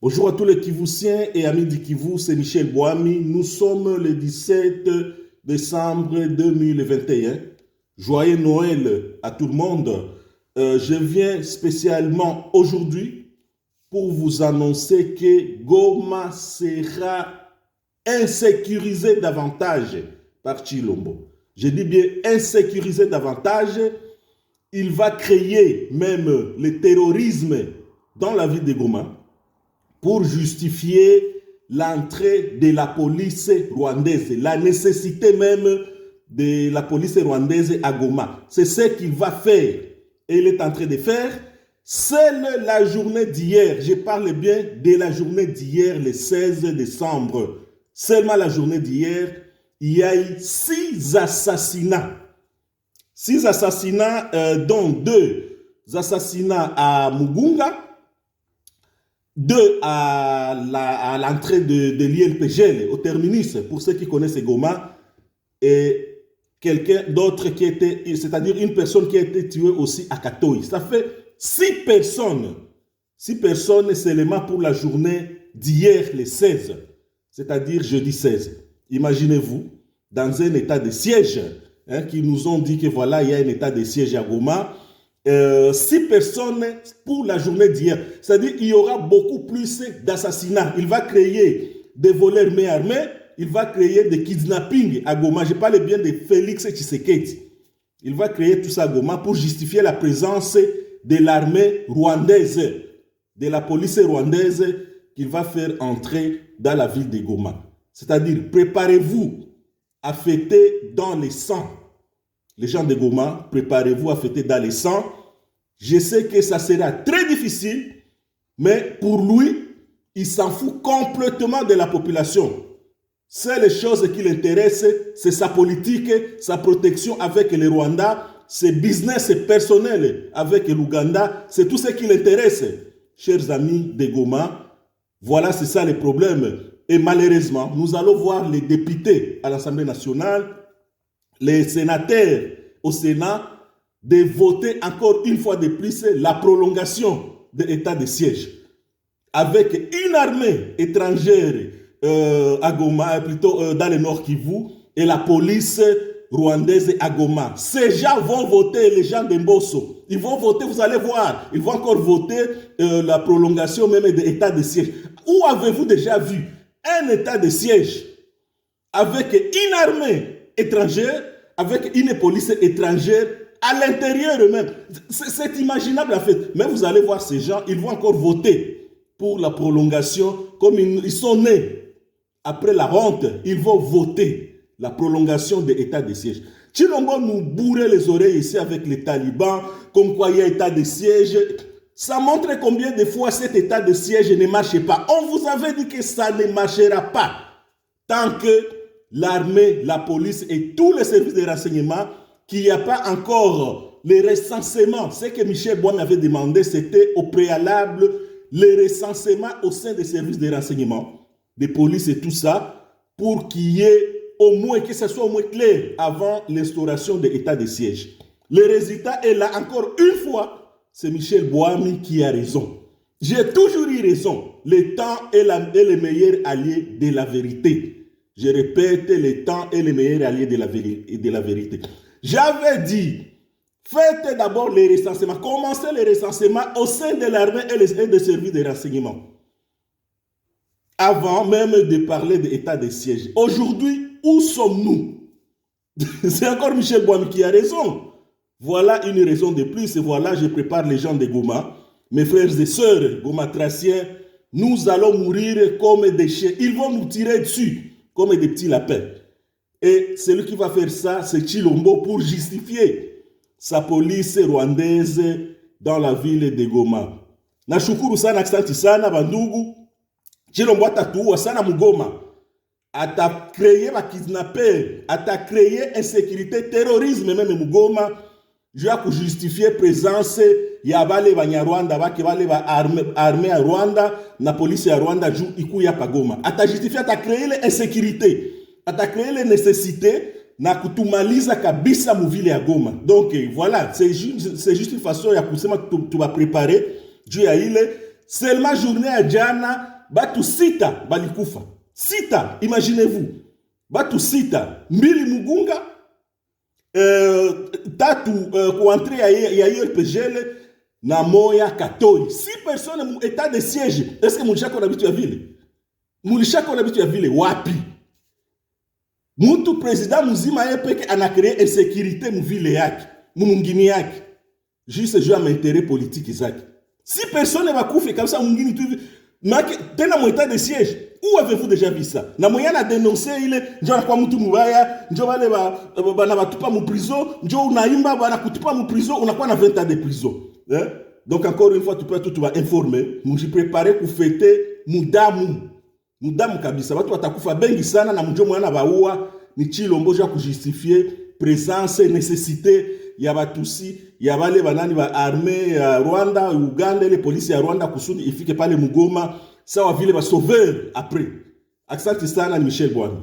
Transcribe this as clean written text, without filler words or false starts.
Bonjour à tous les Kivusiens et amis du Kivu, c'est Michel Boami. Nous sommes le 17 décembre 2021. Joyeux Noël à tout le monde. Je viens spécialement aujourd'hui pour vous annoncer que Goma sera insécurisé davantage par Chilombo. Je dis bien insécurisé davantage. Il va créer même le terrorisme dans la ville de Goma pour justifier l'entrée de la police rwandaise, la nécessité même de la police rwandaise à Goma. C'est ce qu'il va faire et il est en train de faire. Seule la journée d'hier, je parle bien de la journée d'hier, le 16 décembre, seulement la journée d'hier, il y a eu 6 assassinats. 6 assassinats, dont 2 assassinats à Mugunga, 2 à l'entrée de l'ILPGL, au terminus, pour ceux qui connaissent Goma, et quelqu'un d'autre qui était, c'est-à-dire une personne qui a été tuée aussi à Katoï. Ça fait 6 personnes. 6 personnes seulement pour la journée d'hier, le 16, c'est-à-dire jeudi 16. Imaginez-vous, dans un état de siège, qui nous ont dit que voilà, il y a un état de siège à Goma, 6 personnes pour la journée d'hier. C'est-à-dire qu'il y aura beaucoup plus d'assassinats. Il va créer des voleurs main armés, il va créer des kidnappings à Goma. Je parle bien de Félix Tshisekedi. Il va créer tout ça à Goma pour justifier la présence de l'armée rwandaise, de la police rwandaise qu'il va faire entrer dans la ville de Goma. C'est-à-dire, préparez-vous à fêter dans les sangs. Les gens de Goma, préparez-vous à fêter dans les sangs. Je sais que ça sera très difficile, mais pour lui, il s'en fout complètement de la population. C'est les choses qui l'intéressent, c'est sa politique, sa protection avec le Rwanda, ses business personnels avec l'Ouganda, c'est tout ce qui l'intéresse. Chers amis de Goma, voilà, c'est ça le problème. Et malheureusement, nous allons voir les députés à l'Assemblée nationale, les sénateurs au Sénat, de voter encore une fois de plus la prolongation de l'état de siège. Avec une armée étrangère à Goma, plutôt dans le Nord Kivu, et la police rwandaise à Goma. Ces gens vont voter, les gens d'Embosso. Ils vont voter, vous allez voir, ils vont encore voter la prolongation même de l'état de siège. Où avez-vous déjà vu un état de siège avec une armée étrangère, avec une police étrangère à l'intérieur eux-mêmes? C'est imaginable en fait. Mais vous allez voir ces gens, ils vont encore voter pour la prolongation, comme ils sont nés après la honte, ils vont voter la prolongation de l'état de siège. Chilombo nous bourrait les oreilles ici avec les talibans, comme quoi il y a état de siège. Ça montre combien de fois cet état de siège ne marche pas. On vous avait dit que ça ne marchera pas tant que l'armée, la police et tous les services de renseignement, qu'il n'y a pas encore les recensements. Ce que Michel Bois m'avait demandé, c'était au préalable les recensements au sein des services de renseignement, des polices et tout ça, pour qu'il y ait au moins, que ce soit au moins clair avant l'instauration de l'état de siège. Le résultat est là encore une fois, c'est Michel Boami qui a raison. J'ai toujours eu raison. Le temps est le meilleur allié de la vérité. Je répète, le temps est le meilleur allié de la vérité. J'avais dit, faites d'abord les recensements, commencez les recensements au sein de l'armée et des services de renseignement. Avant même de parler de l'état de siège. Aujourd'hui, où sommes-nous? C'est encore Michel Boami qui a raison. Voilà une raison de plus. Et voilà, je prépare les gens de Goma. Mes frères et sœurs, Goma-Traciens, nous allons mourir comme des chiens. Ils vont nous tirer dessus comme des petits lapins. Et celui qui va faire ça, c'est Chilombo pour justifier sa police rwandaise dans la ville de Goma. Nashukuru sana, asante sana, bandugu. Chilombo atatuua sana Mugoma. Ata créé ma kidnappeur, ata créé insécurité, terrorisme même Mugoma. Je vais justifier présence ya bale banyarwanda bake bale ba armée à Rwanda, na police à Rwanda ju ikuya pa Goma. Ata justifier, ata créé l'insécurité. Ata créé les nécessités na kutumaliza kabisa muvile ya Goma. Donc voilà, c'est juste une façon ya kusema tu vas préparer Dieu ya ile seulement journée ya jana batu 6 balikufa. 6, imaginez-vous. Batu 6, 2 Mugunga, 3 kuantre ya IRPGL na moya Katori. 6 personnes mu état de siège. Est-ce que mulishako na bitu ya vile? Mulishako na bitu ya vile wapi? Mutu president muzima yeye peke ana créer insécurité mu vile yake, mu mungini yake. Juste jeu à intérêt politique zake. 6 personnes bakufe comme ça mungini tu tena mu état de siège. Où avez-vous déjà vu ça? Na moya na dénoncer ile njo kwa mtu mubaya, njo wale bana batupa mu prison, njo unaimba bana kutupa mu prison, unakuwa na 20 ans de prison. Donc encore une fois tu peux tout informer, muji préparer ku fêter mudamu kabisa. Watu watakufa bengi sana na mjo mwana baua ni Chilombo ja kujustifier présence et nécessité ya batusi ya wale banani ba armée ya Rwanda, Uganda, ile polisi ya Rwanda kusudi ifike pale Mugoma sawa vile ba sauveur après. Asante sana ni Michel Bwami.